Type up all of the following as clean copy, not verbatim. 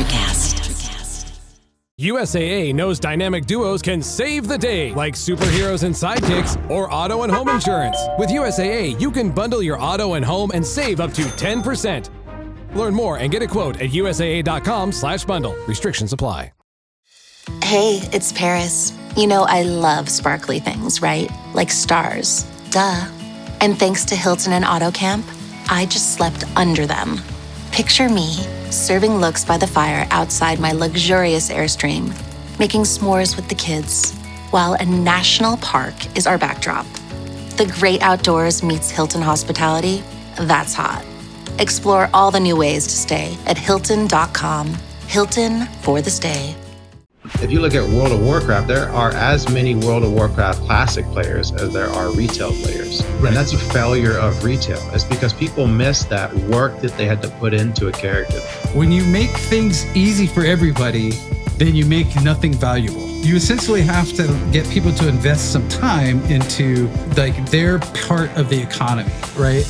Electricast. USAA knows dynamic duos can save the day, like superheroes and sidekicks or auto and home insurance. With USAA, you can bundle your auto and home and save up to 10%. Learn more and get a quote at usaa.com/bundle. Restrictions apply. Hey, it's Paris. You know I love sparkly things, right? Like stars. Duh. And thanks to Hilton and AutoCamp, I just slept under them. Picture me, serving looks by the fire outside my luxurious Airstream, making s'mores with the kids, while a national park is our backdrop. The great outdoors meets Hilton hospitality. That's hot. Explore all the new ways to stay at Hilton.com. Hilton for the stay. If you look at World of Warcraft, there are as many World of Warcraft Classic players as there are retail players. Right. And that's a failure of retail. It's because people miss that work that they had to put into a character. When you make things easy for everybody, then you make nothing valuable. You essentially have to get people to invest some time into like their part of the economy, right?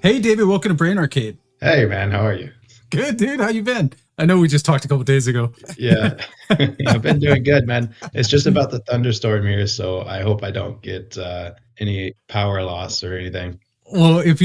Hey, David, welcome to Brain Arcade. Hey, man, how are you? Good, dude. How you been? I know we just talked a couple days ago. Yeah, I've been doing good, man. It's just about the thunderstorm here, so I hope I don't get any power loss or anything. Well, if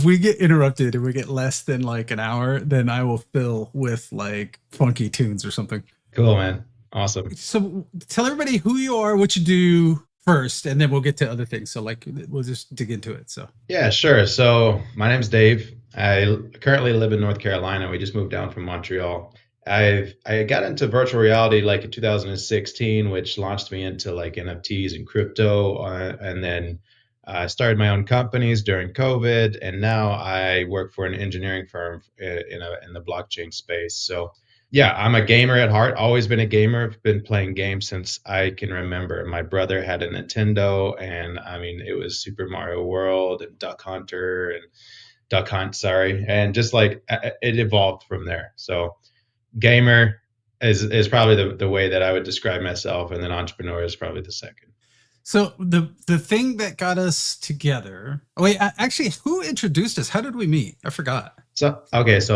we get interrupted and we get less than like an hour, then I will fill with like funky tunes or something. Cool, man. Awesome. So tell everybody who you are, what you do first, and then we'll get to other things. So like we'll just dig into it. So yeah, sure. So my name's Dave. I currently live in North Carolina. We just moved down from Montreal. I got into virtual reality like in 2016, which launched me into like NFTs and crypto. And then I started my own companies during COVID. And now I work for an engineering firm in the blockchain space. So yeah, I'm a gamer at heart. Always been a gamer. I've been playing games since I can remember. My brother had a Nintendo, and I mean, it was Super Mario World and Duck Hunt, and just like it evolved from there. So gamer is probably the way that I would describe myself, and then entrepreneur is probably the second. So the thing that got us together. Oh, wait, actually, who introduced us? How did we meet? I forgot. So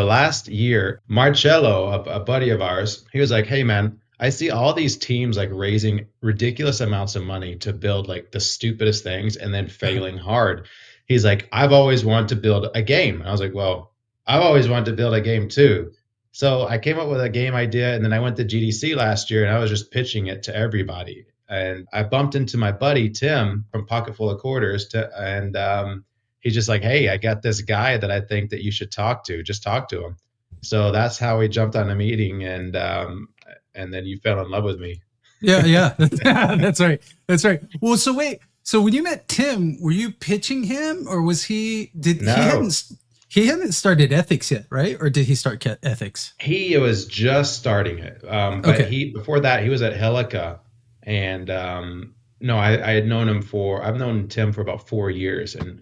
last year, Marcello, a buddy of ours, he was like, "Hey man, I see all these teams like raising ridiculous amounts of money to build like the stupidest things and then failing hard." He's like, "I've always wanted to build a game." And I was like, "Well, I've always wanted to build a game too." So I came up with a game idea, and then I went to GDC last year and I was just pitching it to everybody. And I bumped into my buddy, Tim, from Pocket Full of Quarters, and he's just like, "Hey, I got this guy that I think that you should talk to. Just talk to him." So that's how we jumped on a meeting, and then you fell in love with me. Yeah. That's right. Well, so wait. So when you met Tim, were you pitching him, or was he? No. He hadn't started ethics yet, right? Or did he start ethics? He was just starting it. But okay. Before that, he was at Helica, and no, I had known him I've known Tim for about 4 years, and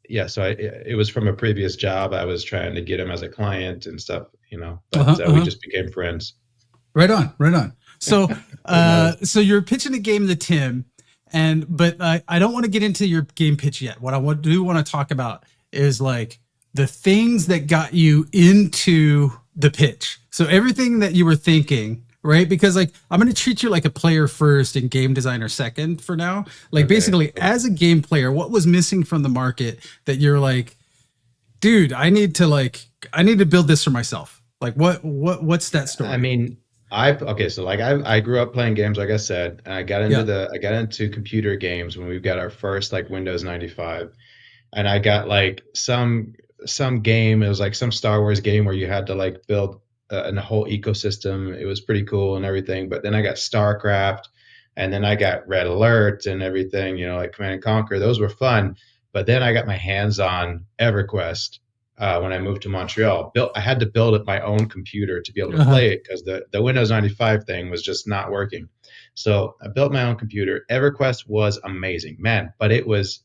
yeah, so it was from a previous job. I was trying to get him as a client and stuff, but we just became friends. Right on. So, so you're pitching a game to Tim. But I don't want to get into your game pitch yet. What I do want to talk about is like the things that got you into the pitch. So everything that you were thinking, right? Because like I'm going to treat you like a player first and game designer second for now. Like basically as a game player, what was missing from the market that you're like, dude, I need to build this for myself. Like what's that story? I mean, I grew up playing games, like I said, and I got into computer games when we got our first like Windows 95, and I got like some game. It was like some Star Wars game where you had to like build a whole ecosystem. It was pretty cool and everything. But then I got StarCraft, and then I got Red Alert and everything. Like Command and Conquer. Those were fun. But then I got my hands on EverQuest. When I moved to Montreal, I had to build up my own computer to be able to play it because the Windows 95 thing was just not working. So I built my own computer. EverQuest was amazing, man, but it was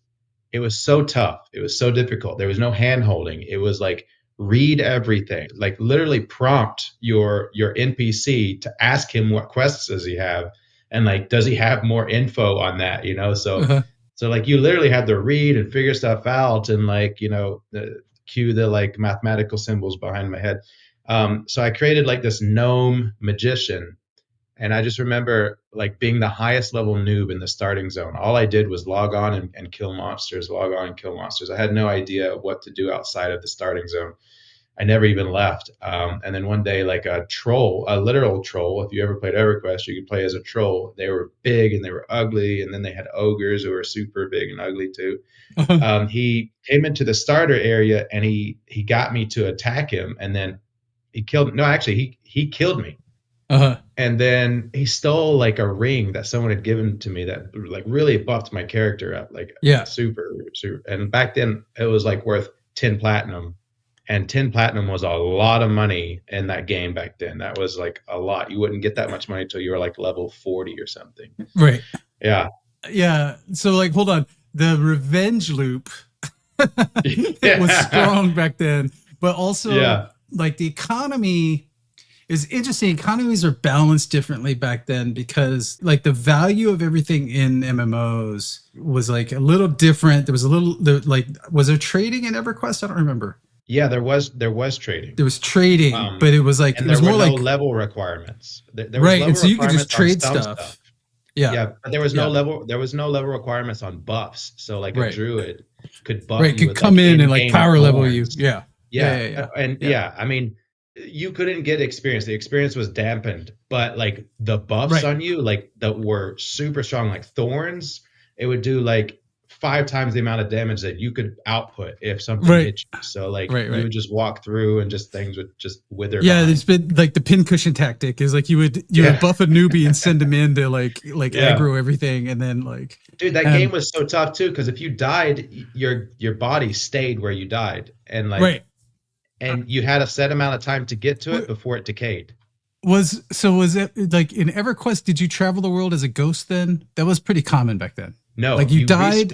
so tough. It was so difficult. There was no hand holding. It was like read everything, like literally prompt your NPC to ask him what quests does he have, and like does he have more info on that, So like you literally had to read and figure stuff out, and like cue the like mathematical symbols behind my head. So I created like this gnome magician, and I just remember like being the highest level noob in the starting zone. All I did was log on and kill monsters, log on and kill monsters. I had no idea what to do outside of the starting zone. I never even left. And then one day, like a troll, a literal troll, if you ever played EverQuest, you could play as a troll. They were big and they were ugly. And then they had ogres who were super big and ugly too. He came into the starter area and he got me to attack him. And then he killed, no, actually he killed me. And then he stole like a ring that someone had given to me that like really buffed my character up. Like super. And back then it was like worth 10 platinum. And 10 platinum was a lot of money in that game back then. That was like a lot. You wouldn't get that much money until you were like level 40 or something. Right. Yeah. Yeah. So like, hold on. The revenge loop was strong back then, but also like the economy is interesting. Economies are balanced differently back then because like the value of everything in MMOs was like a little different. There was a little like, was there trading in EverQuest? I don't remember. Yeah, there was trading. There was trading, but it was like and it was there were more no like level requirements. There was right, level and so you could just requirements trade on some stuff. Yeah, but there was no level. There was no level requirements on buffs. So like a druid could buff you. Could with, come like, in and like power level you. Yeah. I mean, you couldn't get experience. The experience was dampened, but like the buffs on you, like that were super strong, like thorns. It would do like 5 times the amount of damage that you could output if something hit you. So like you would just walk through and just things would just wither. Yeah, there's been like the pincushion tactic is like you would buff a newbie and send him in to like aggro everything, and then like dude, that game was so tough too because if you died, your body stayed where you died, and like and you had a set amount of time to get to it before it decayed. Was it like in EverQuest? Did you travel the world as a ghost then? That was pretty common back then. No, like you died.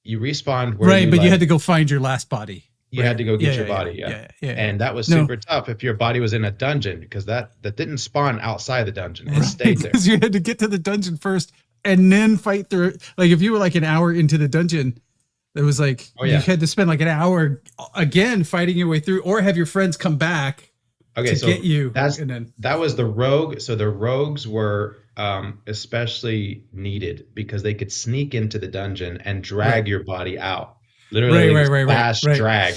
You respawned where but you had to go find your last body. You had to go get your body, and that was super tough if your body was in a dungeon because that didn't spawn outside the dungeon. It stayed there. Because you had to get to the dungeon first and then fight through. Like if you were like an hour into the dungeon, it was like you had to spend like an hour again fighting your way through, or have your friends come back to get you. That was the rogue. So the rogues were especially needed because they could sneak into the dungeon and drag your body out. Literally, drag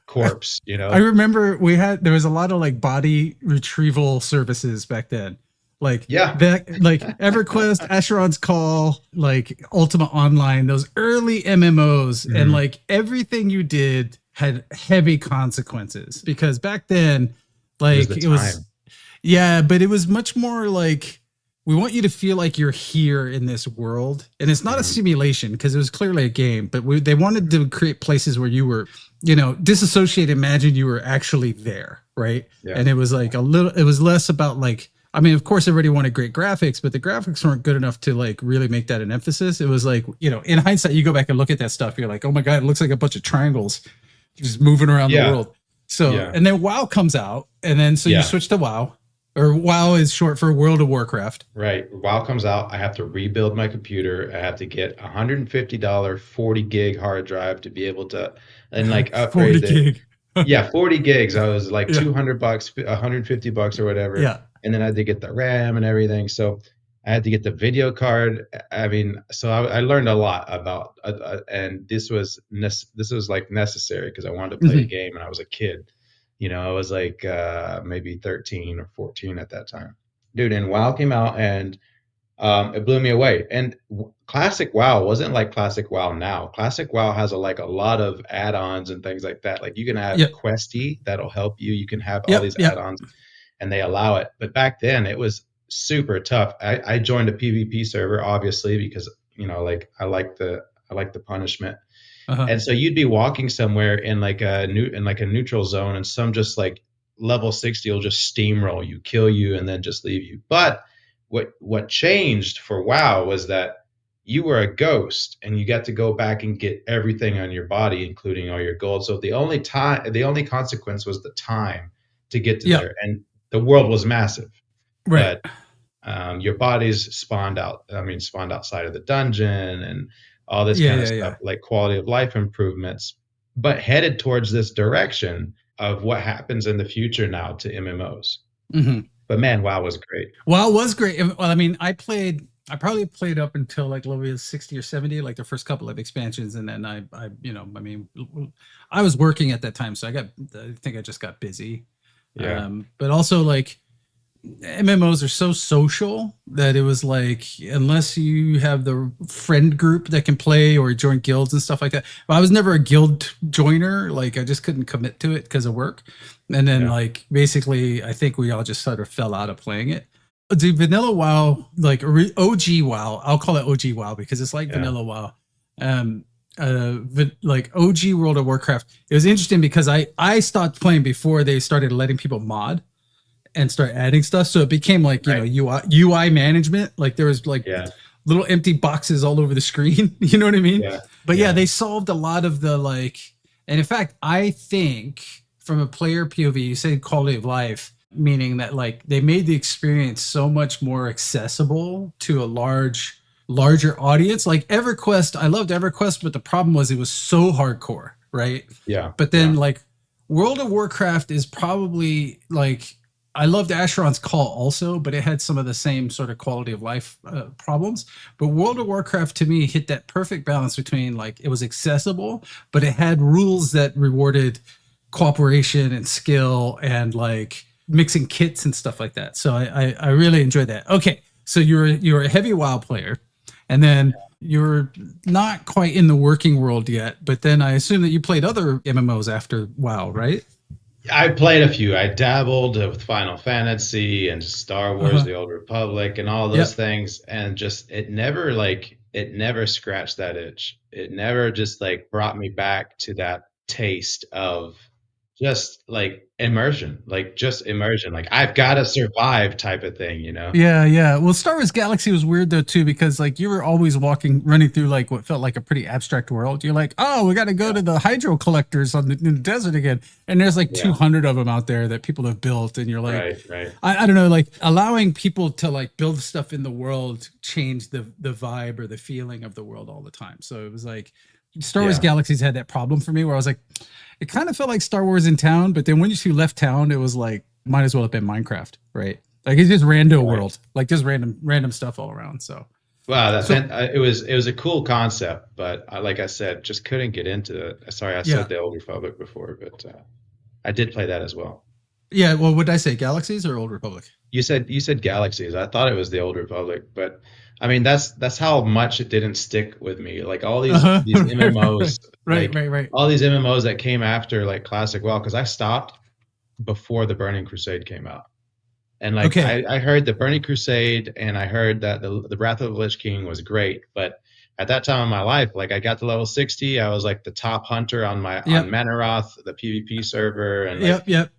corpse. You know, I remember there was a lot of like body retrieval services back then. Like like EverQuest, Asheron's Call, like Ultima Online, those early MMOs, and like everything you did had heavy consequences because back then, like it was but it was much more like we want you to feel like you're here in this world, and it's not a simulation because it was clearly a game, but they wanted to create places where you were, disassociate, imagine you were actually there, right? And it was like it was less about like. I mean, of course, everybody wanted great graphics, but the graphics weren't good enough to like really make that an emphasis. It was like, in hindsight, you go back and look at that stuff. You're like, oh my God, it looks like a bunch of triangles just moving around the world. So, and then WoW comes out, and then you switch to WoW, or WoW is short for World of Warcraft. Right. WoW comes out. I have to rebuild my computer. I have to get $150 40 gig hard drive to be able to, and like upgrade 40 gig. 40 gigs. I was like $200, $150 or whatever. Yeah. And then I had to get the RAM and everything. So I had to get the video card. I mean, so I learned a lot about, and this was like necessary because I wanted to play a game and I was a kid. I was like maybe 13 or 14 at that time. Dude, and WoW came out and it blew me away. And classic WoW wasn't like classic WoW now. Classic WoW has a lot of add-ons and things like that. Like you can have Questy that'll help you. You can have all these add-ons. And they allow it. But back then it was super tough. I joined a PvP server, obviously, because, I like the punishment. And so you'd be walking somewhere in like a neutral zone and some just like level 60 will just steamroll you, kill you, and then just leave you. But what changed for WoW was that you were a ghost and you got to go back and get everything on your body, including all your gold. So the only consequence was the time to get to there. And the world was massive, but your bodies spawned outside of the dungeon and all this kind of stuff, like quality of life improvements. but headed towards this direction of what happens in the future now to MMOs. Mm-hmm. But man, WoW was great. WoW was great. Well, I mean, I probably played up until like level 60 or 70, like the first couple of expansions, and then I was working at that time, so I think I just got busy. Yeah. But also like MMOs are so social that it was like, unless you have the friend group that can play or join guilds and stuff like that. But I was never a guild joiner. Like I just couldn't commit to it because of work. And then like, basically I think we all just sort of fell out of playing it. Dude, vanilla WoW, like OG WoW, I'll call it OG WoW because it's like vanilla WoW. Like OG World of Warcraft. It was interesting because I stopped playing before they started letting people mod and start adding stuff. So it became like, you know, UI management. Like there was like little empty boxes all over the screen. You know what I mean? Yeah. But yeah, they solved a lot of the like, and in fact, I think from a player POV, you say quality of life, meaning that like they made the experience so much more accessible to a larger audience. Like EverQuest, I loved EverQuest, but the problem was it was so hardcore, right? Yeah. But then like World of Warcraft is probably like, I loved Asheron's Call also, but it had some of the same sort of quality of life problems. But World of Warcraft to me hit that perfect balance between like it was accessible, but it had rules that rewarded cooperation and skill and like mixing kits and stuff like that. So I really enjoyed that. Okay, so you're a heavy WoW player, and then you're not quite in the working world yet. But then I assume that you played other MMOs after WoW, right? I played a few. I dabbled with Final Fantasy and Star Wars, The Old Republic, and all those things. And just, it never scratched that itch. It never just like brought me back to that taste of just like immersion, like I've got to survive type of thing, you know? Yeah. Well, Star Wars Galaxy was weird though too, because like you were always running through like what felt like a pretty abstract world. You're like, oh, we got to go to the hydro collectors in the desert again, and there's like 200 of them out there that people have built, and you're like, right. I don't know, like allowing people to like build stuff in the world changed the vibe or the feeling of the world all the time. So it was like Star Wars Galaxies had that problem for me where I was like, it kind of felt like Star Wars in town, but then when you left town, it was like, might as well have been Minecraft, right? Like it's just rando world, like just random stuff all around. So, wow, it was a cool concept, but like I said, just couldn't get into it. Sorry, I said the Old Republic before, but I did play that as well. Yeah, well, what did I say, Galaxies or Old Republic? You said Galaxies. I thought it was the Old Republic, but I mean that's how much it didn't stick with me. Like all these MMOs, right. All these MMOs that came after like Classic WoW, because I stopped before the Burning Crusade came out, and like I heard the Burning Crusade, and I heard that the Wrath of the Lich King was great, but at that time in my life, like I got to level 60, I was like the top hunter on on Manaroth, the PvP server, and like,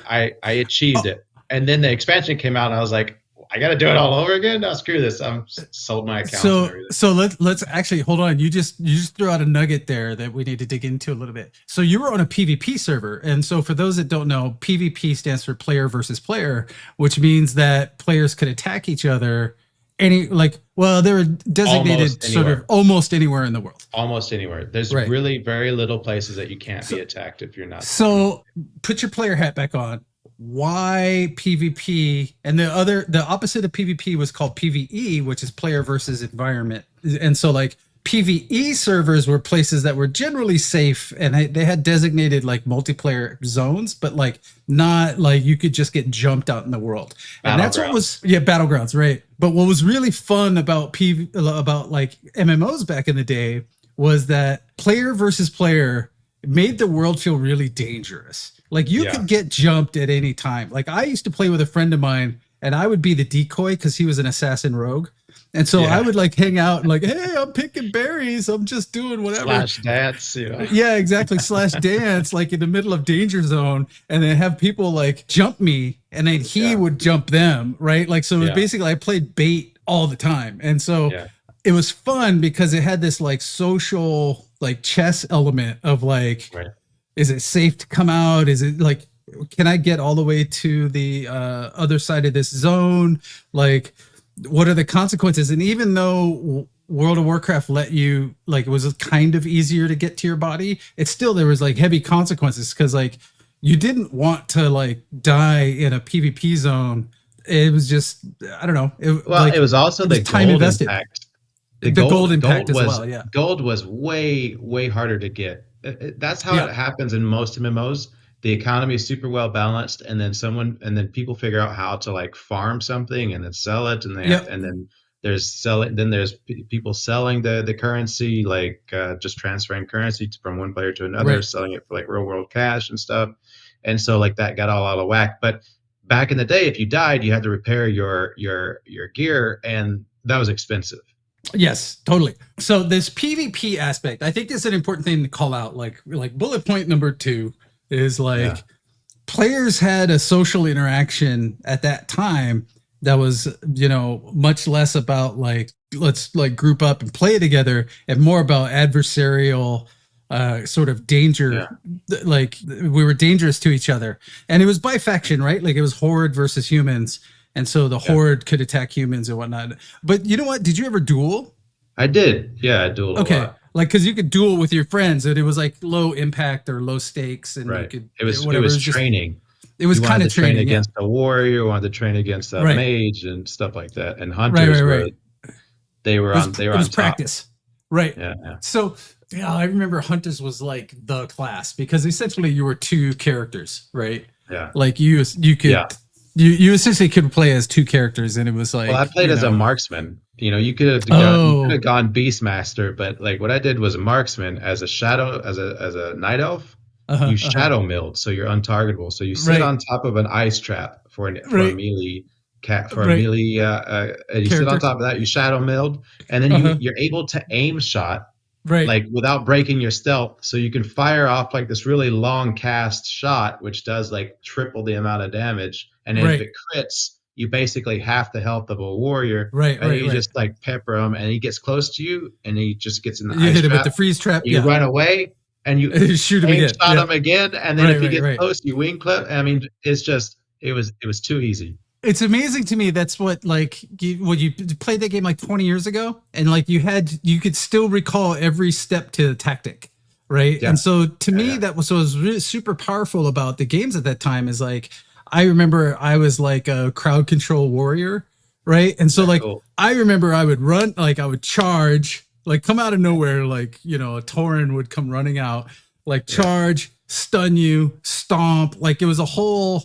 I achieved it. And then the expansion came out, and I was like, I got to do it all over again. No, screw this. I'm sold my account. So let's actually hold on. You just threw out a nugget there that we need to dig into a little bit. So you were on a PvP server, and so for those that don't know, PvP stands for player versus player, which means that players could attack each other. They were designated almost anywhere in the world. Almost anywhere. There's really very little places that you can't be attacked if you're not. So put your player hat back on. Why PvP? And the opposite of PvP was called PvE, which is player versus environment. And so like PvE servers were places that were generally safe, and they had designated like multiplayer zones, but like not like you could just get jumped out in the world. And that's what was battlegrounds, right? But what was really fun about like MMOs back in the day was that player versus player made the world feel really dangerous. Like you could get jumped at any time. Like I used to play with a friend of mine, and I would be the decoy because he was an assassin rogue. And so I would like hang out and like, hey, I'm picking berries. I'm just doing whatever. Slash dance. Yeah, exactly. Slash dance, like in the middle of danger zone, and then have people like jump me, and then he would jump them, right? Like, so it was basically, I played bait all the time. And so it was fun because it had this like social, like chess element of like, is it safe to come out? Is it like, can I get all the way to the other side of this zone? Like, what are the consequences? And even though World of Warcraft let you, like, it was kind of easier to get to your body, it's still, there was like heavy consequences because like you didn't want to like die in a PvP zone. It was just, I don't know. It was also the time gold invested. impact. The gold impact as well, yeah. Gold was way harder to get. That's how it happens in most MMOs. The economy is super well balanced, and then people figure out how to like farm something and then sell it, and then there's people selling the currency, like just transferring currency from one player to another, selling it for like real world cash and stuff. And so like that got all out of whack. But back in the day, if you died, you had to repair your gear, and that was expensive. Yes, totally. So this PvP aspect, I think this is an important thing to call out. Like bullet point number 2 is like players had a social interaction at that time that was, you know, much less about like, let's like group up and play together, and more about adversarial sort of danger. Like we were dangerous to each other, and it was by faction, right? Like it was horde versus humans. And so the horde could attack humans and whatnot. But you know what? Did you ever duel? I did. Yeah, I dueled a lot. Like, because you could duel with your friends, and it was like low impact or low stakes, and you could. It was training. It was kind of training against a warrior, wanted to train against a mage and stuff like that. And hunters were on top. Practice. Right. Yeah. So I remember hunters was like the class, because essentially you were 2 characters, right? Yeah. Like you could. You essentially could play as 2 characters, and it was like. Well, I played as a marksman. You know, you could have gone Beastmaster, but like what I did was a marksman as a shadow, as a night elf. You shadow milled, so you're untargetable. So you sit on top of an ice trap for a melee melee. And you sit on top of that. You shadow milled, and then you're able to aim shot. Right. Like without breaking your stealth, so you can fire off like this really long cast shot, which does like triple the amount of damage. And if it crits, you basically half the health of a warrior. And you just like pepper him, and he gets close to you, and he just gets in the ice hit him trap. with the freeze trap. You run away, and you shoot him again. Shot him again, and then if he gets close, you wing clip. I mean, it's just it was too easy. It's amazing to me. That's what like when you played that game like 20 years ago, and like you could still recall every step to the tactic, right? And so to me, that was what was really super powerful about the games at that time. Is like I remember I was like a crowd control warrior, right? And so like I remember I would run, like I would charge, like come out of nowhere, like you know a Tauren would come running out, like charge, stun you, stomp, like it was a whole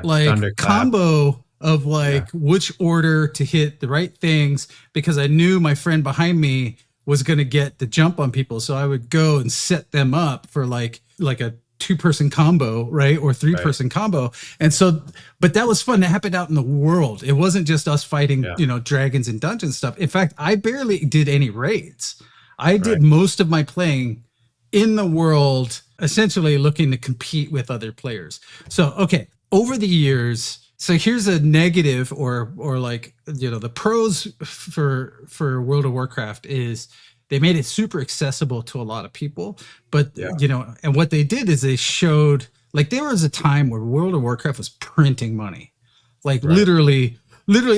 like combo of like which order to hit the right things, because I knew my friend behind me was going to get the jump on people. So I would go and set them up for like a 2-person combo, right? Or 3-person combo. And so, but that was fun. That happened out in the world. It wasn't just us fighting, you know, dragons and dungeon stuff. In fact, I barely did any raids. I did most of my playing in the world, essentially looking to compete with other players. So, okay, over the years, so here's a negative or like, you know, the pros for World of Warcraft is they made it super accessible to a lot of people. But, you know, and what they did is they showed, like there was a time where World of Warcraft was printing money. Like literally,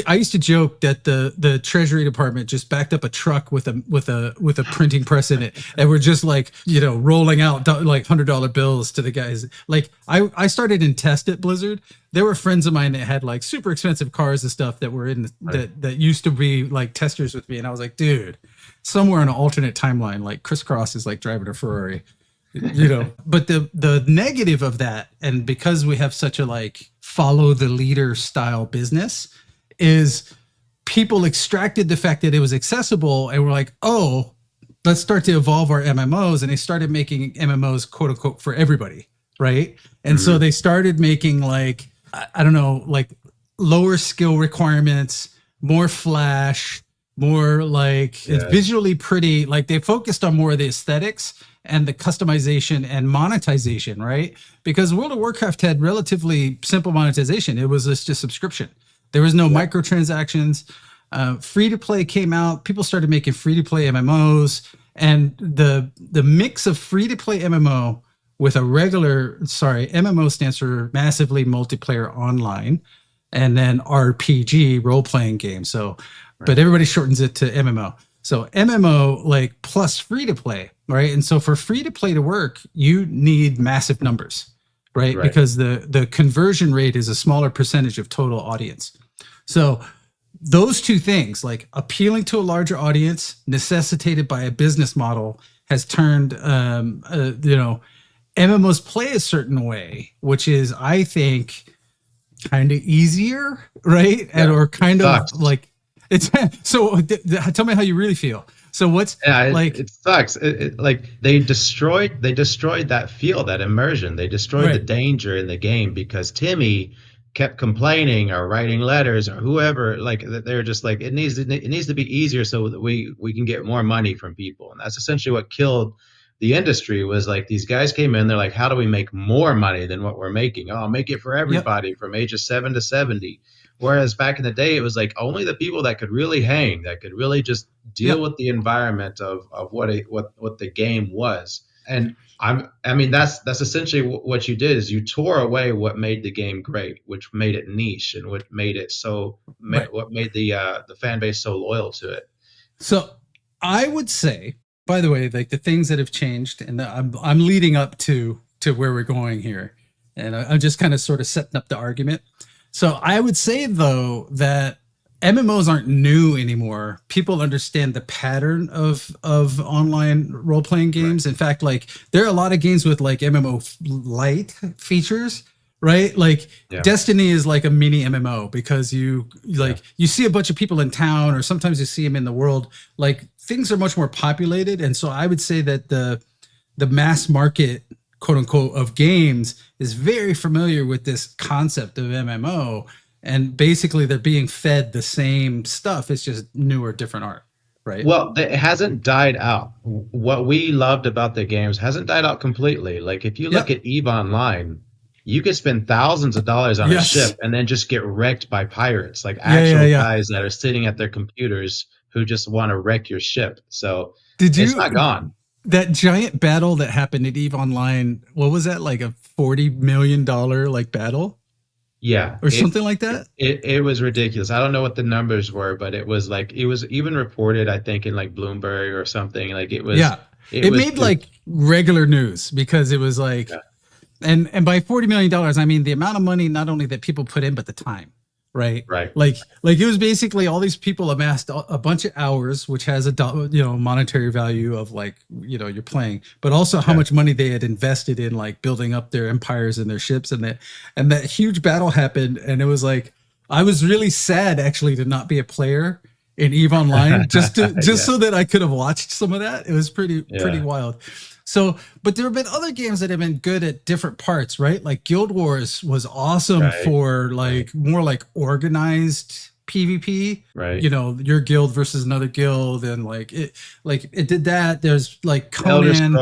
I used to joke that the Treasury Department just backed up a truck with a printing press in it, and we're just like, you know, rolling out like $100 bills to the guys. Like I started in test at Blizzard. There were friends of mine that had like super expensive cars and stuff that were in that used to be like testers with me, and I was like, dude, somewhere in an alternate timeline, like Chris Cross is like driving a Ferrari. You know, but the negative of that, and because we have such a like follow the leader style business, is people extracted the fact that it was accessible and were like, oh, let's start to evolve our MMOs. And they started making MMOs, quote unquote, for everybody. Right. And so they started making like, I don't know, like lower skill requirements, more flash, more like it's visually pretty. Like they focused on more of the aesthetics and the customization and monetization. Right. Because World of Warcraft had relatively simple monetization. It was just subscription. There was no microtransactions. Free-to-play came out. People started making free-to-play MMOs. And the mix of free-to-play MMO with a MMO stands for massively multiplayer online, and then RPG, role-playing game. So, but everybody shortens it to MMO. So MMO like plus free to play, right? And so for free to play to work, you need massive numbers, right? Because the conversion rate is a smaller percentage of total audience. So those two things, like appealing to a larger audience, necessitated by a business model, has turned MMOs play a certain way, which is, I think, kind of easier, right? Yeah, or kind of sucks. like it's so. Tell me how you really feel. So what's like? It sucks. Like they destroyed that feel, that immersion. They destroyed the danger in the game because Timmy kept complaining or writing letters or whoever. Like they're just like it needs to be easier so that we can get more money from people, and that's essentially what killed the industry. Was like these guys came in, they're like, how do we make more money than what we're making? Oh, I'll make it for everybody from ages 7 to 70. Whereas back in the day, it was like only the people that could really hang, that could really just deal with the environment of what the game was. And I mean that's essentially what you did, is you tore away what made the game great, which made it niche, and what made it what made the fan base so loyal to it. So I would say, by the way, like the things that have changed, and I'm leading up to where we're going here, and I'm just kind of sort of setting up the argument. So I would say though that MMOs aren't new anymore. People understand the pattern of online role playing games. In fact, like there are a lot of games with like MMO light features, right? Like Destiny is like a mini MMO because you see a bunch of people in town, or sometimes you see them in the world. Like things are much more populated, and so I would say that the mass market, quote unquote, of games is very familiar with this concept of MMO, and basically they're being fed the same stuff. It's just newer, different art, right? Well, it hasn't died out. What we loved about the games hasn't died out completely. Like if you look at EVE Online, you could spend thousands of dollars on a ship and then just get wrecked by pirates, like actual guys that are sitting at their computers who just want to wreck your ship. So it's not gone. That giant battle that happened at EVE Online, what was that, like a $40 million like battle? Yeah. Or something like that? It was ridiculous. I don't know what the numbers were, but it was like, it was even reported, I think, in like Bloomberg or something. Like it was. Yeah. It made like regular news because it was like, and by $40 million, I mean the amount of money not only that people put in, but the time. Right. Like it was basically all these people amassed a bunch of hours, which has a monetary value of like, you're playing, but also how much money they had invested in like building up their empires and their ships, and that huge battle happened. And it was like, I was really sad actually to not be a player in EVE Online just so that I could have watched some of that. It was pretty wild. So, but there have been other games that have been good at different parts, right? Like Guild Wars was awesome for like more like organized PvP, right? Your guild versus another guild, and it did that. There's like Conan.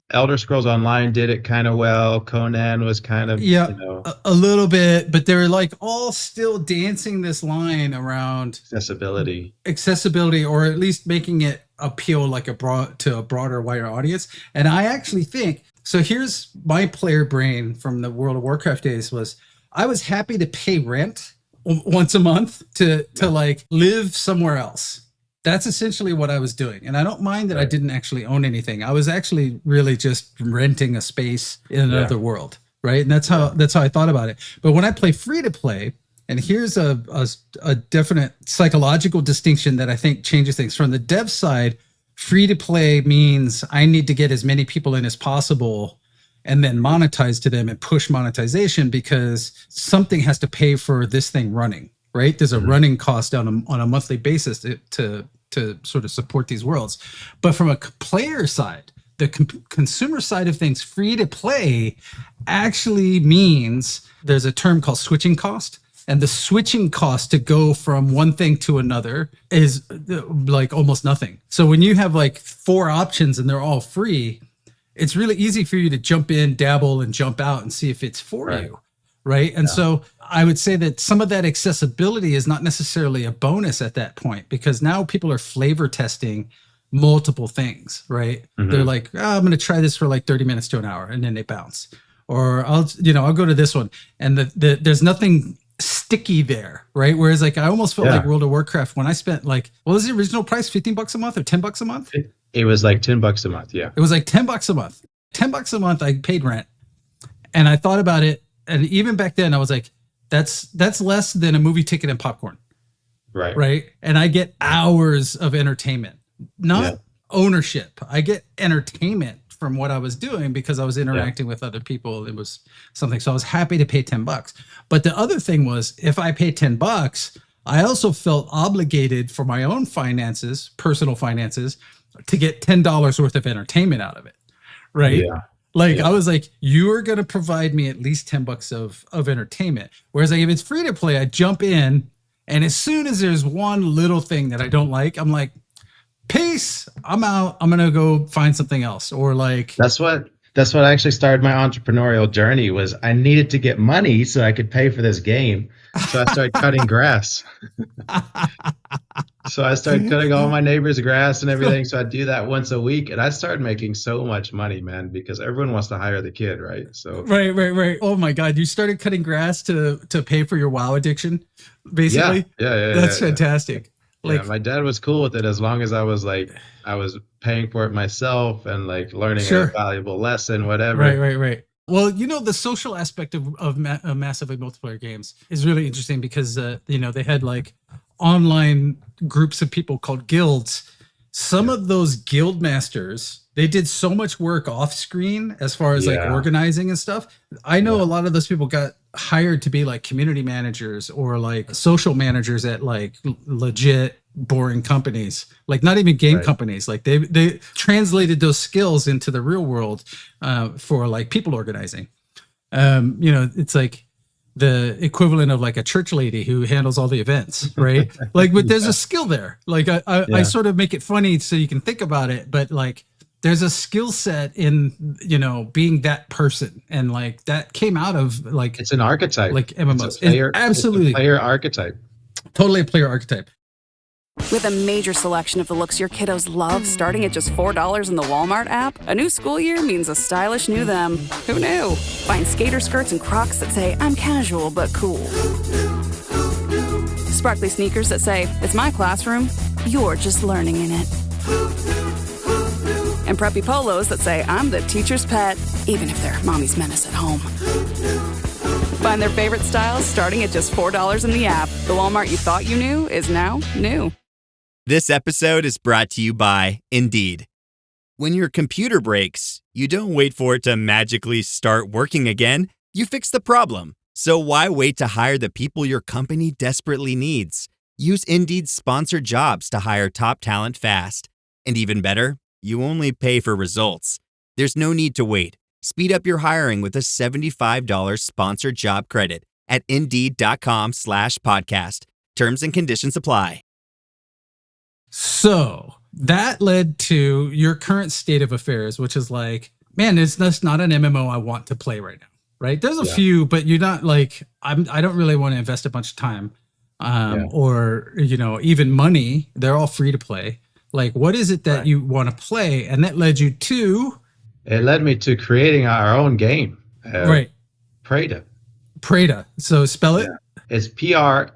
Elder Scrolls Online did it kind of well. Conan was kind of a little bit, but they're like all still dancing this line around accessibility, or at least making it appeal like to a broader, wider audience. And I actually think so. Here's my player brain from the World of Warcraft days: I was happy to pay rent once a month to like live somewhere else. That's essentially what I was doing. And I don't mind that I didn't actually own anything. I was actually really just renting a space in another world, right? And that's how I thought about it. But when I play free to play, and here's a definite psychological distinction that I think changes things. From the dev side, free to play means I need to get as many people in as possible and then monetize to them and push monetization, because something has to pay for this thing running, right? There's a running cost on a monthly basis to sort of support these worlds. But from a player side, the consumer side of things, free to play actually means there's a term called switching cost. And the switching cost to go from one thing to another is like almost nothing. So when you have like 4 options and they're all free, it's really easy for you to jump in, dabble, and jump out and see if it's for you. Right. And so I would say that some of that accessibility is not necessarily a bonus at that point, because now people are flavor testing multiple things. Right. They're like, I'm going to try this for like 30 minutes to an hour, and then they bounce. Or I'll go to this one. And there's nothing sticky there, right? Whereas like I almost felt like World of Warcraft when I spent like, what was the original price? $15 a month or $10 a month? It was like $10 a month. Yeah. It was like $10 a month. $10 a month I paid rent. And I thought about it. And even back then I was like, that's less than a movie ticket and popcorn. Right. Right. And I get hours of entertainment, not ownership. I get entertainment from what I was doing because I was interacting with other people. It was something. So I was happy to pay $10. But the other thing was, if I paid $10, I also felt obligated for my own finances, personal finances, to get $10 worth of entertainment out of it. Right. Yeah. Like I was like, you are going to provide me at least $10 of entertainment. Whereas like if it's free to play, I jump in, and as soon as there's one little thing that I don't like, I'm like, peace, I'm out. I'm going to go find something else. Or like, that's what actually started my entrepreneurial journey. Was I needed to get money so I could pay for this game. So I started cutting grass. So I started cutting all my neighbors' grass and everything. So I do that once a week, and I started making so much money, man, because everyone wants to hire the kid, right? So right. Oh my God, you started cutting grass to pay for your WoW addiction, basically. Yeah. That's fantastic. Like, my dad was cool with it as long as I was paying for it myself and like learning a valuable lesson, whatever. Right. Well, the social aspect of massively multiplayer games is really interesting because, they had like online groups of people called guilds. Some of those guild masters, they did so much work off screen as far as like organizing and stuff. I know a lot of those people got hired to be like community managers or like social managers at like legit boring companies, like not even game companies. Like they translated those skills into the real world for like people organizing. It's like the equivalent of like a church lady who handles all the events, right? Like, but there's a skill there. Like I sort of make it funny so you can think about it, but like there's a skill set in, being that person. And like that came out of like, it's an archetype, like MMOs. Absolutely. It's a player archetype. Totally a player archetype. With a major selection of the looks your kiddos love starting at just $4 in the Walmart app, a new school year means a stylish new them. Who knew? Find skater skirts and Crocs that say, I'm casual but cool. Sparkly sneakers that say, it's my classroom, you're just learning in it. And preppy polos that say, I'm the teacher's pet, even if they're mommy's menace at home. Find their favorite styles starting at just $4 in the app. The Walmart you thought you knew is now new. This episode is brought to you by Indeed. When your computer breaks, you don't wait for it to magically start working again. You fix the problem. So why wait to hire the people your company desperately needs? Use Indeed's sponsored jobs to hire top talent fast. And even better, you only pay for results. There's no need to wait. Speed up your hiring with a $75 sponsored job credit at Indeed.com/podcast. Terms and conditions apply. So that led to your current state of affairs, which is like, man, it's just not an MMO I want to play right now, right? There's a few, but you're not like, I don't really want to invest a bunch of time or, even money. They're all free to play. Like, what is it that you want to play? And that led you to... It led me to creating our own game. Praeda. So spell it. It's Praeda.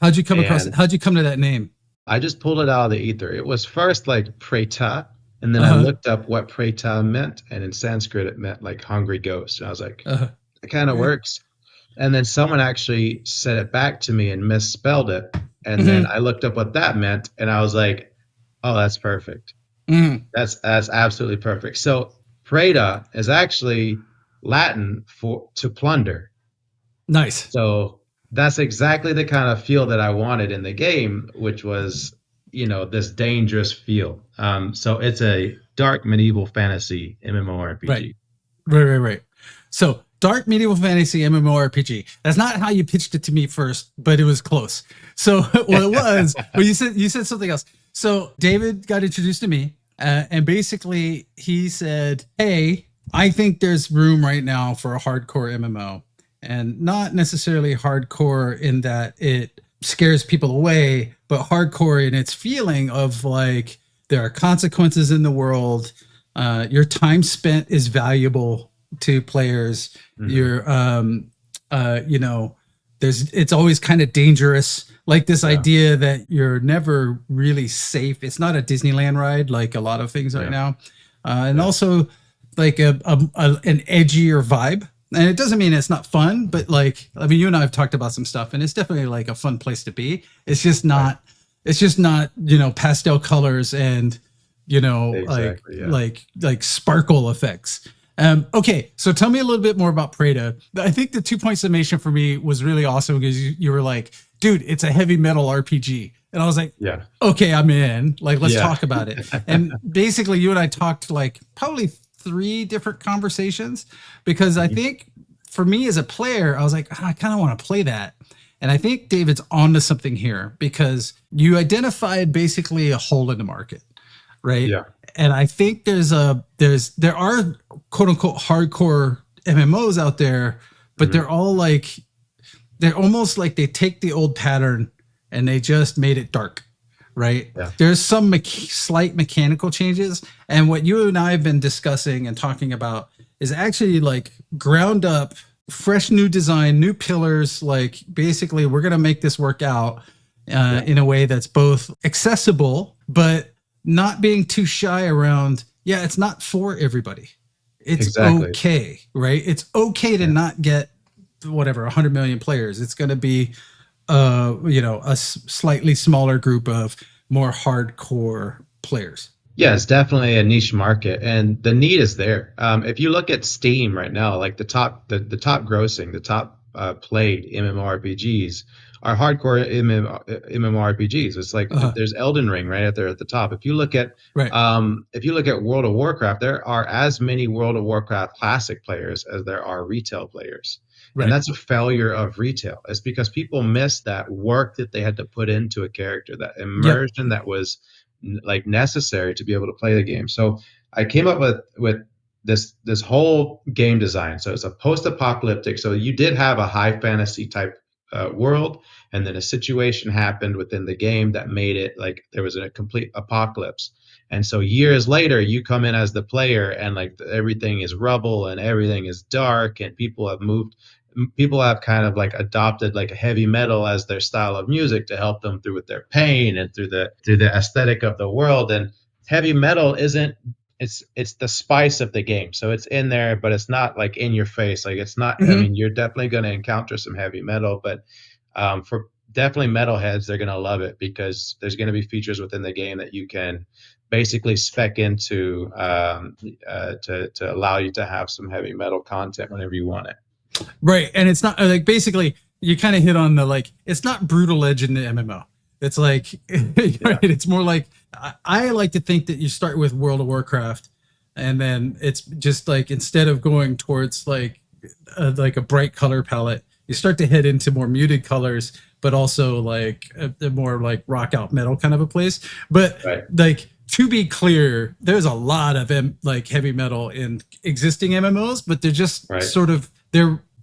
How'd you come across it? How'd you come to that name? I just pulled it out of the ether. It was first like Preta, and then I looked up what Preta meant, and in Sanskrit it meant like hungry ghost. And I was like, it kind of works. And then someone actually said it back to me and misspelled it. And then I looked up what that meant, and I was like, oh, that's perfect. That's absolutely perfect. So Preda is actually Latin for to plunder. Nice. So that's exactly the kind of feel that I wanted in the game, which was, this dangerous feel. So it's a dark medieval fantasy MMORPG. Right. So dark medieval fantasy MMORPG. That's not how you pitched it to me first, but it was close. So well, it was. But you said something else. So David got introduced to me, and basically he said, "Hey, I think there's room right now for a hardcore MMO." And not necessarily hardcore in that it scares people away, but hardcore in its feeling of like there are consequences in the world. Your time spent is valuable to players. Your you know, it's always kind of dangerous. Like this idea that you're never really safe. It's not a Disneyland ride like a lot of things right now. And also like an edgier vibe. And it doesn't mean it's not fun, but like, I mean, you and I have talked about some stuff, and it's definitely like a fun place to be. It's just not, you know, pastel colors and, you know, like sparkle effects. Okay, so tell me a little bit more about Prada. I think the 2-point summation for me was really awesome because you were like, dude, it's a heavy metal RPG. And I was like, okay, I'm in. Like, let's talk about it. And basically, you and I talked like probably 3 different conversations, because I think for me as a player, I was like, I kind of want to play that. And I think David's onto something here, because you identified basically a hole in the market, right? Yeah. And I think there are quote unquote hardcore MMOs out there, but they're almost like they take the old pattern and they just made it dark. Right. Yeah. There's some slight mechanical changes. And what you and I have been discussing and talking about is actually like ground up, fresh new design, new pillars. Like basically we're going to make this work out in a way that's both accessible, but not being too shy around. Yeah, it's not for everybody. It's okay. Right. It's okay to not get whatever 100 million players. It's going to be you know, a slightly smaller group of more hardcore players. Yeah, it's definitely a niche market, and the need is there. If you look at Steam right now, like the top grossing, the top played MMORPGs are hardcore MMORPGs. It's like there's Elden Ring right out there at the top. If you look at World of Warcraft, there are as many World of Warcraft classic players as there are retail players. Right. And that's a failure of retail. It's because people miss that work that they had to put into a character, that immersion that was like necessary to be able to play the game. So I came up with this whole game design. So it's a post-apocalyptic. So you did have a high fantasy type world, and then a situation happened within the game that made it like there was a complete apocalypse. And so years later, you come in as the player, and like everything is rubble and everything is dark, and people have kind of like adopted like heavy metal as their style of music to help them through with their pain and through the aesthetic of the world. And heavy metal it's the spice of the game. So it's in there, but it's not like in your face. Like it's not, I mean, you're definitely going to encounter some heavy metal, but for definitely metalheads, they're going to love it because there's going to be features within the game that you can basically spec into to allow you to have some heavy metal content whenever you want it. Right. And it's not like, basically you kind of hit on the, like, it's not brutal edge in the MMO. It's like, right, it's more like, I like to think that you start with World of Warcraft, and then it's just like, instead of going towards like a bright color palette, you start to head into more muted colors, but also like a more like rock out metal kind of a place. But like, to be clear, there's a lot of like heavy metal in existing MMOs, but they're just sort of,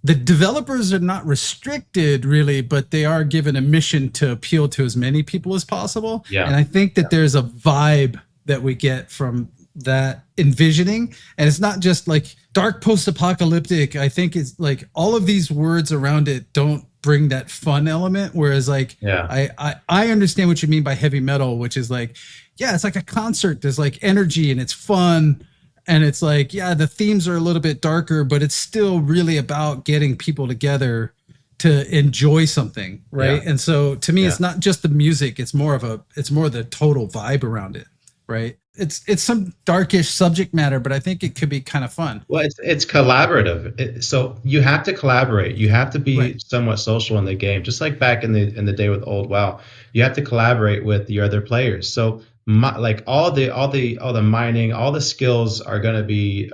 the developers are not restricted really, but they are given a mission to appeal to as many people as possible. Yeah. And I think that there's a vibe that we get from that envisioning. And it's not just like dark post-apocalyptic. I think it's like all of these words around it don't bring that fun element. Whereas like, I understand what you mean by heavy metal, which is like, yeah, it's like a concert. There's like energy and it's fun. And it's like, yeah, the themes are a little bit darker, but it's still really about getting people together to enjoy something, right? Yeah. And so to me, it's not just the music; it's more the total vibe around it, right? It's some darkish subject matter, but I think it could be kind of fun. Well, it's collaborative, so you have to collaborate. You have to be somewhat social in the game, just like back in the day with Old WoW. You have to collaborate with your other players. So like all the mining, all the skills are going to be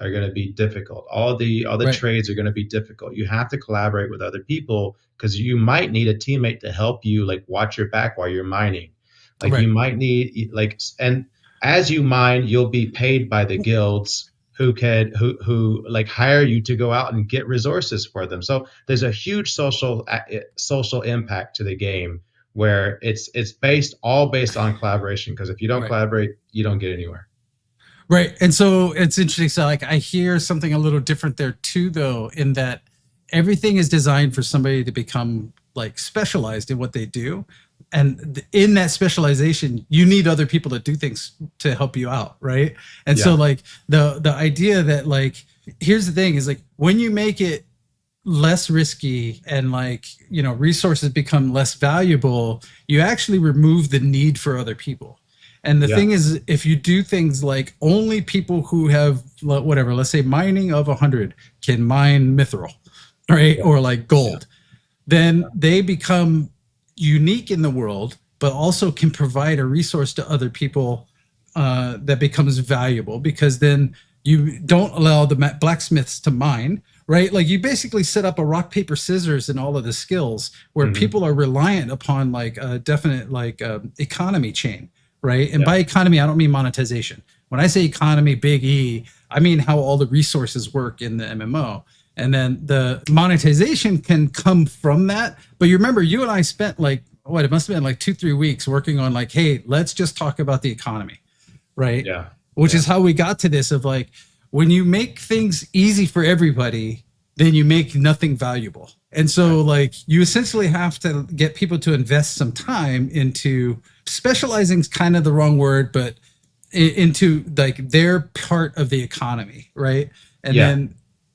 difficult. All the trades are going to be difficult. You have to collaborate with other people because you might need a teammate to help you, like watch your back while you're mining. Like you might need and as you mine, you'll be paid by the guilds who like hire you to go out and get resources for them. So there's a huge social impact to the game, where it's based on collaboration, because if you don't collaborate, you don't get anywhere. Right. And so it's interesting. So like I hear something a little different there too, though, in that everything is designed for somebody to become like specialized in what they do. And in that specialization, you need other people to do things to help you out, right? And so like the idea that like, here's the thing is like, when you make it less risky and like, you know, resources become less valuable, you actually remove the need for other people. And the thing is, if you do things like only people who have whatever, let's say mining of 100 can mine mithril, right? Or like gold, then they become unique in the world, but also can provide a resource to other people that becomes valuable, because then you don't allow the blacksmiths to mine, right? Like you basically set up a rock, paper, scissors and all of the skills where people are reliant upon like a definite like economy chain, right? And by economy, I don't mean monetization. When I say economy, big E, I mean how all the resources work in the MMO. And then the monetization can come from that. But you remember, you and I spent like, it must have been like 2-3 weeks working on like, hey, let's just talk about the economy, right? Yeah. Which is how we got to this of like, when you make things easy for everybody, then you make nothing valuable. And so like, you essentially have to get people to invest some time into specializing is kind of the wrong word, but into like their part of the economy, right? And then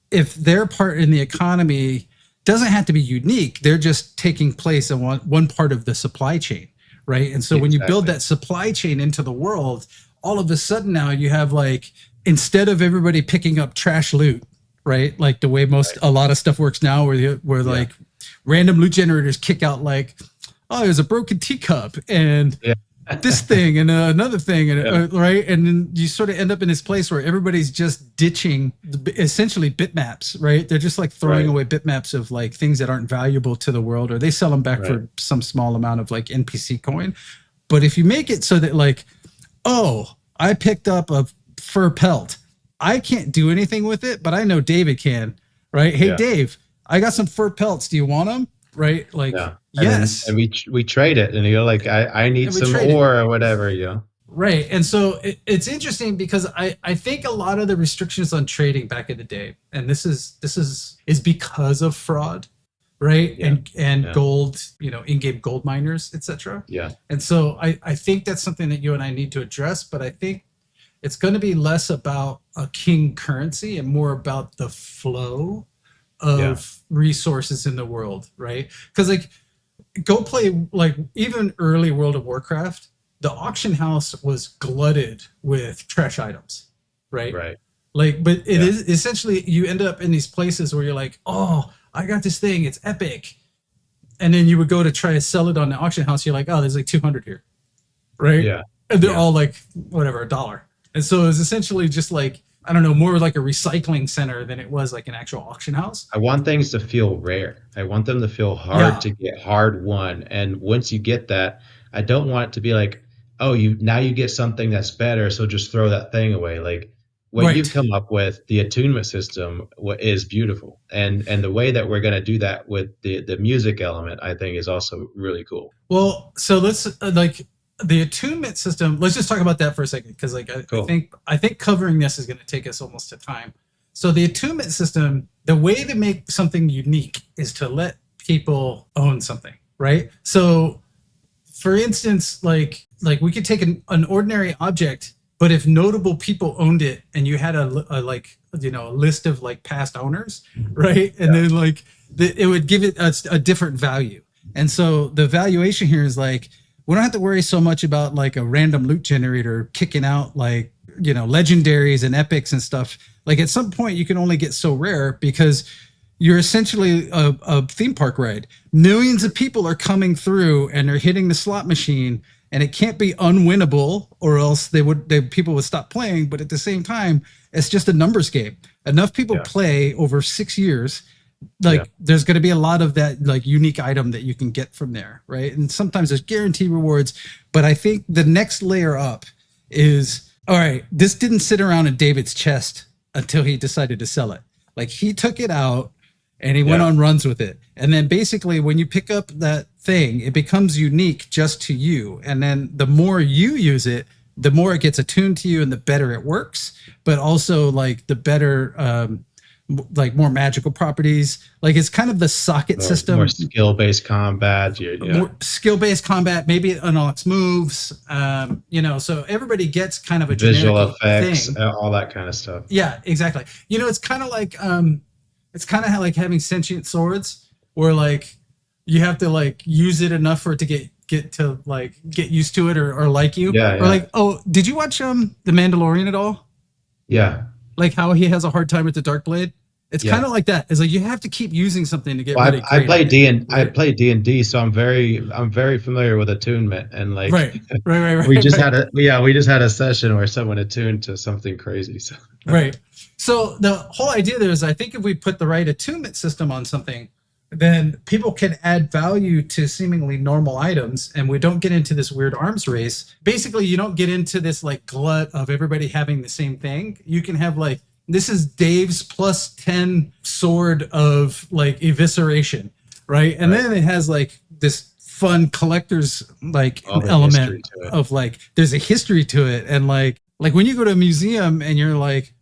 if their part in the economy doesn't have to be unique, they're just taking place in one part of the supply chain, right? And so when you build that supply chain into the world, all of a sudden now you have like, instead of everybody picking up trash loot, right? Like the way a lot of stuff works now, where like random loot generators kick out like, oh, there's a broken teacup and this thing and another thing, and right? And then you sort of end up in this place where everybody's just ditching essentially bitmaps, right? They're just like throwing away bitmaps of like things that aren't valuable to the world, or they sell them back for some small amount of like NPC coin. But if you make it so that like, oh, I picked up a fur pelt, I can't do anything with it, but I know David can, right? Hey, Dave, I got some fur pelts. Do you want them? Right? Like, yes. And we trade it, and you're like, I need some ore or whatever, Right. And so it's interesting because I think a lot of the restrictions on trading back in the day, and this is because of fraud, right? And gold, you know, in-game gold miners, etc. Yeah. And so I think that's something that you and I need to address, but I think it's going to be less about a king currency and more about the flow of resources in the world, right? Because like, go play like even early World of Warcraft, the auction house was glutted with trash items, right? Right. Like, but it is essentially, you end up in these places where you're like, oh, I got this thing, it's epic. And then you would go to try to sell it on the auction house. You're like, oh, there's like 200 here, right? Yeah. And they're all like, whatever, $1. And so it was essentially just like, I don't know, more like a recycling center than it was like an actual auction house. I want things to feel rare. I want them to feel hard to get, hard won. And once you get that, I don't want it to be like, oh, now you get something that's better, so just throw that thing away. Like what you've come up with, the attunement system is beautiful. And the way that we're going to do that with the music element, I think is also really cool. Well, so let's the attunement system, let's just talk about that for a second, because like I think covering this is going to take us almost to time. So the attunement system, the way to make something unique is to let people own something, right? So for instance, like we could take an ordinary object, but if notable people owned it and you had a list of like past owners, right? And then like it would give it a different value. And so the valuation here is like, we don't have to worry so much about like a random loot generator kicking out like, you know, legendaries and epics and stuff. Like at some point you can only get so rare because you're essentially a theme park ride. Millions of people are coming through and they're hitting the slot machine, and it can't be unwinnable or else people would stop playing. But at the same time, it's just a numbers game. Enough people play over 6 years. There's going to be a lot of that like unique item that you can get from there, right? And sometimes there's guaranteed rewards, but I think the next layer up is, all right, this didn't sit around in David's chest until he decided to sell it. Like he took it out and he went on runs with it. And then basically when you pick up that thing, it becomes unique just to you. And then the more you use it, the more it gets attuned to you and the better it works, but also like the better, like more magical properties. Like it's kind of the socket system. More skill-based combat. More skill-based combat. Maybe it unlocks moves. So everybody gets kind of a visual generic effects, thing. all that kind of stuff. Yeah, exactly. It's kind of like like having sentient swords, where like you have to like use it enough for it to get used to it or like you. Yeah. Or like, oh, did you watch The Mandalorian at all? Yeah. Like how he has a hard time with the dark blade. It's kind of like that. It's like you have to keep using something to get really great. I play D&D, so I'm very familiar with attunement, and like right. we just had a session where someone attuned to something crazy. So. Right. So the whole idea there is, I think if we put the right attunement system on something, then people can add value to seemingly normal items, and we don't get into this weird arms race. Basically, you don't get into this like glut of everybody having the same thing. You can have like, this is Dave's plus 10 sword of like evisceration, right? And then it has like this fun collector's like element of like, there's a history to it. And like when you go to a museum and you're like,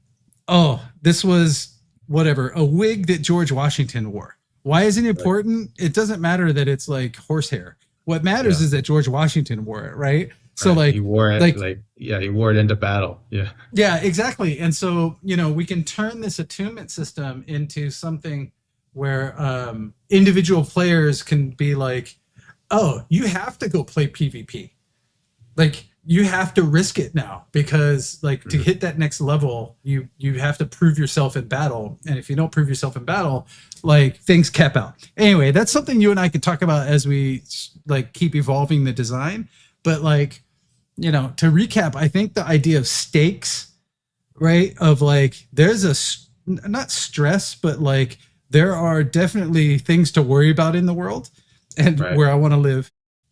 oh, this was whatever, a wig that George Washington wore. Why is it important? It doesn't matter that it's like horsehair. What matters is that George Washington wore it, right? So like he wore it he wore it into battle. Yeah. Yeah, exactly. And so, we can turn this attunement system into something where individual players can be like, oh, you have to go play PvP. Like you have to risk it now, because like to hit that next level, you have to prove yourself in battle. And if you don't prove yourself in battle, like things cap out. Anyway, that's something you and I could talk about as we like keep evolving the design. But like, to recap, I think the idea of stakes, right? Of like, there's not stress, but like there are definitely things to worry about in the world and where I want to live.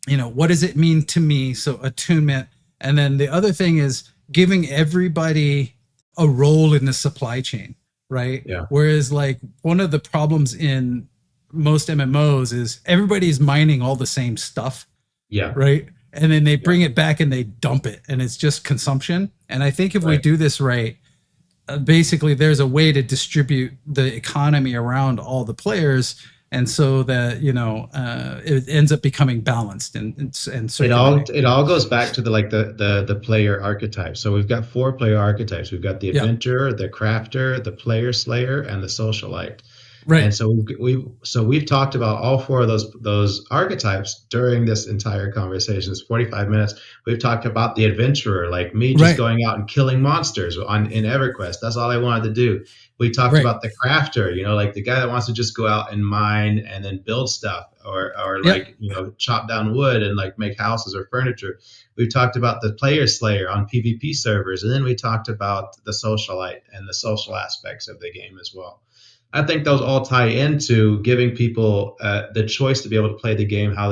What does it mean to me? So attunement. And then the other thing is giving everybody a role in the supply chain, right? Yeah. Whereas like one of the problems in most MMOs is everybody's mining all the same stuff. Yeah. Right. And then they bring it back and they dump it, and it's just consumption. And I think if we do this right, basically there's a way to distribute the economy around all the players. And so that, it ends up becoming balanced and it all goes back to the player archetype. So we've got 4 player archetypes. We've got the adventurer, the crafter, the player slayer, and the socialite. Right. And so we've talked about all 4 of those archetypes during this entire conversation. It's 45 minutes. We've talked about the adventurer, like me just going out and killing monsters in EverQuest. That's all I wanted to do. We talked about the crafter, like the guy that wants to just go out and mine and then build stuff or chop down wood and like make houses or furniture. We've talked about the player slayer on PvP servers. And then we talked about the socialite and the social aspects of the game as well. I think those all tie into giving people the choice to be able to play the game how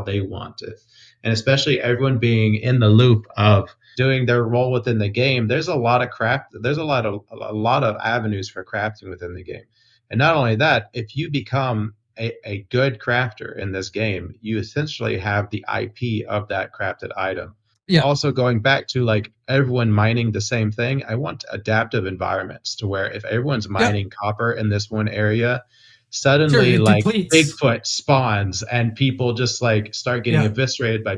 they want it, and especially everyone being in the loop of doing their role within the game. There's a lot of craft. There's a lot of avenues for crafting within the game, and not only that, if you become a good crafter in this game, you essentially have the IP of that crafted item. Yeah. Also, going back to like everyone mining the same thing, I want adaptive environments to where if everyone's mining copper in this one area, suddenly like Bigfoot spawns and people just like start getting eviscerated by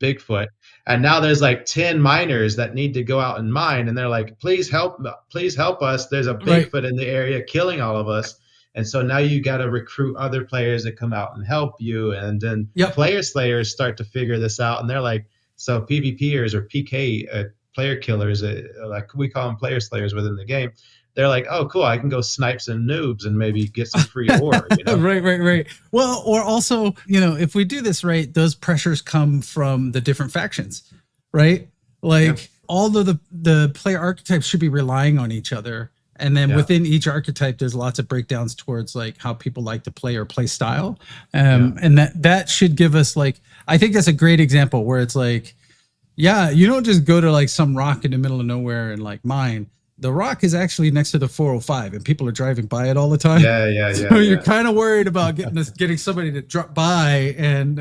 Bigfoot. And now there's like 10 miners that need to go out and mine, and they're like, please help us. There's a Bigfoot in the area killing all of us. And so now you got to recruit other players that come out and help you. And then player slayers start to figure this out, and they're like, so PvPers or PK player killers, like we call them player slayers within the game, they're like, oh, cool, I can go snipe some noobs and maybe get some free ore. Right. Well, or also, if we do this right, those pressures come from the different factions, right? Like all of the player archetypes should be relying on each other. And then within each archetype, there's lots of breakdowns towards like how people like to play or play style. And that should give us like, I think that's a great example where it's like, you don't just go to like some rock in the middle of nowhere and like mine. The rock is actually next to the 405 and people are driving by it all the time. So you're kind of worried about getting somebody to drop by, and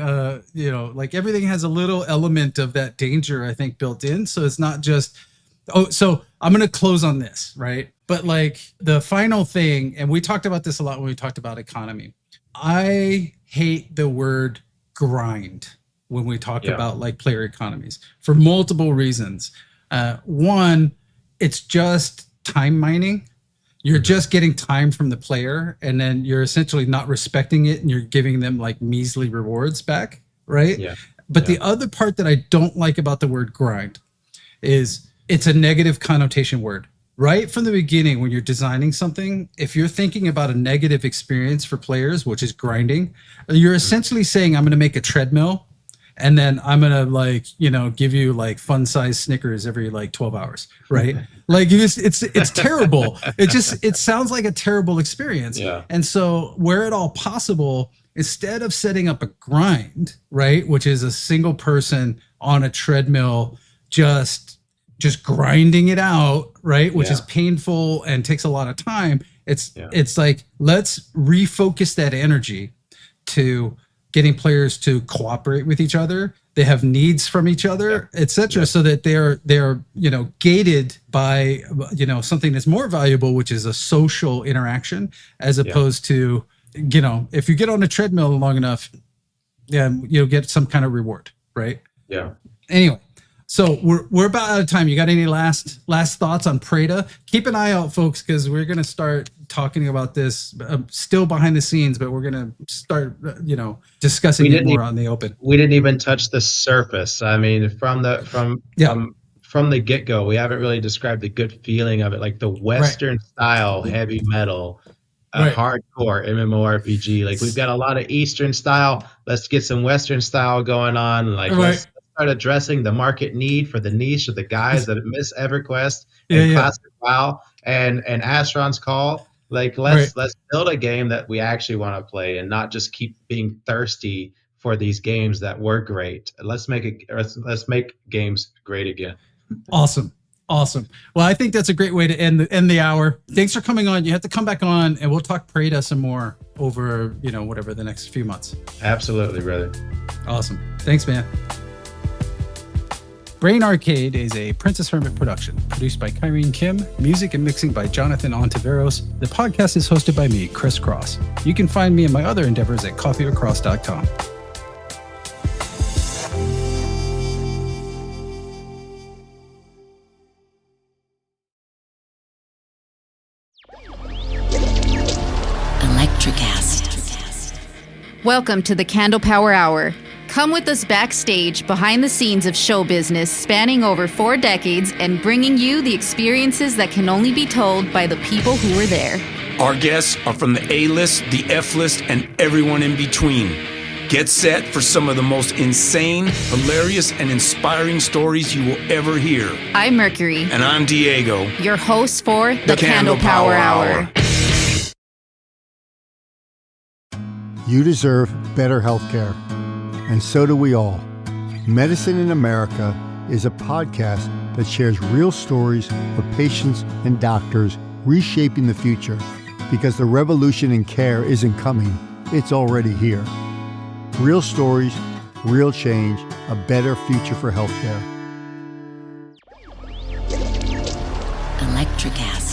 like everything has a little element of that danger, I think, built in. So it's not just, Oh, so I'm going to close on this, right? But like the final thing, and we talked about this a lot when we talked about economy. I hate the word grind when we talk about like player economies for multiple reasons. One, it's just time mining. You're just getting time from the player, and then you're essentially not respecting it, and you're giving them like measly rewards back, right? Yeah. But the other part that I don't like about the word grind is it's a negative connotation word. Right from the beginning, when you're designing something, if you're thinking about a negative experience for players, which is grinding, you're essentially saying, I'm going to make a treadmill, and then I'm going to like, you know, give you like fun size Snickers every like 12 hours. Right. Like it's terrible. It sounds like a terrible experience. Yeah. And so where at all possible, instead of setting up a grind, right, which is a single person on a treadmill, just grinding it out, right, which is painful and takes a lot of time. It's like, let's refocus that energy to getting players to cooperate with each other. They have needs from each other, etc., so that they're you know, gated by, you know, something that's more valuable, which is a social interaction, as opposed to, you know, if you get on a treadmill long enough, you'll get some kind of reward, right? Yeah. Anyway. So we're about out of time. You got any last thoughts on Prada? Keep an eye out, folks, because we're going to start talking about this still behind the scenes, but we're going to start, you know, discussing it more on the open. We didn't even touch the surface. I mean, from the get-go, we haven't really described the good feeling of it, like the Western style heavy metal, hardcore MMORPG. Like we've got a lot of Eastern style. Let's get some Western style going on. Like let's start addressing the market need for the niche of the guys that miss EverQuest and Classic WoW and Astron's Call. Like let's build a game that we actually want to play and not just keep being thirsty for these games that were great. Let's make games great again. Awesome. Well, I think that's a great way to end the hour. Thanks for coming on. You have to come back on, and we'll talk Prada some more over, you know, whatever the next few months. Absolutely, brother. Awesome. Thanks, man. Brain Arcade is a Princess Hermit production, produced by Kyrene Kim, music and mixing by Jonathan Ontiveros. The podcast is hosted by me, Chris Cross. You can find me and my other endeavors at coffeewithcross.com. Welcome to the Candle Power Hour. Come with us backstage behind the scenes of show business spanning over 4 decades and bringing you the experiences that can only be told by the people who were there. Our guests are from the A-list, the F-list, and everyone in between. Get set for some of the most insane, hilarious, and inspiring stories you will ever hear. I'm Mercury. And I'm Diego. Your hosts for the Candle Power Hour. You deserve better health care, and so do we all. Medicine in America is a podcast that shares real stories of patients and doctors reshaping the future, because the revolution in care isn't coming, it's already here. Real stories, real change, a better future for healthcare. Electric acid.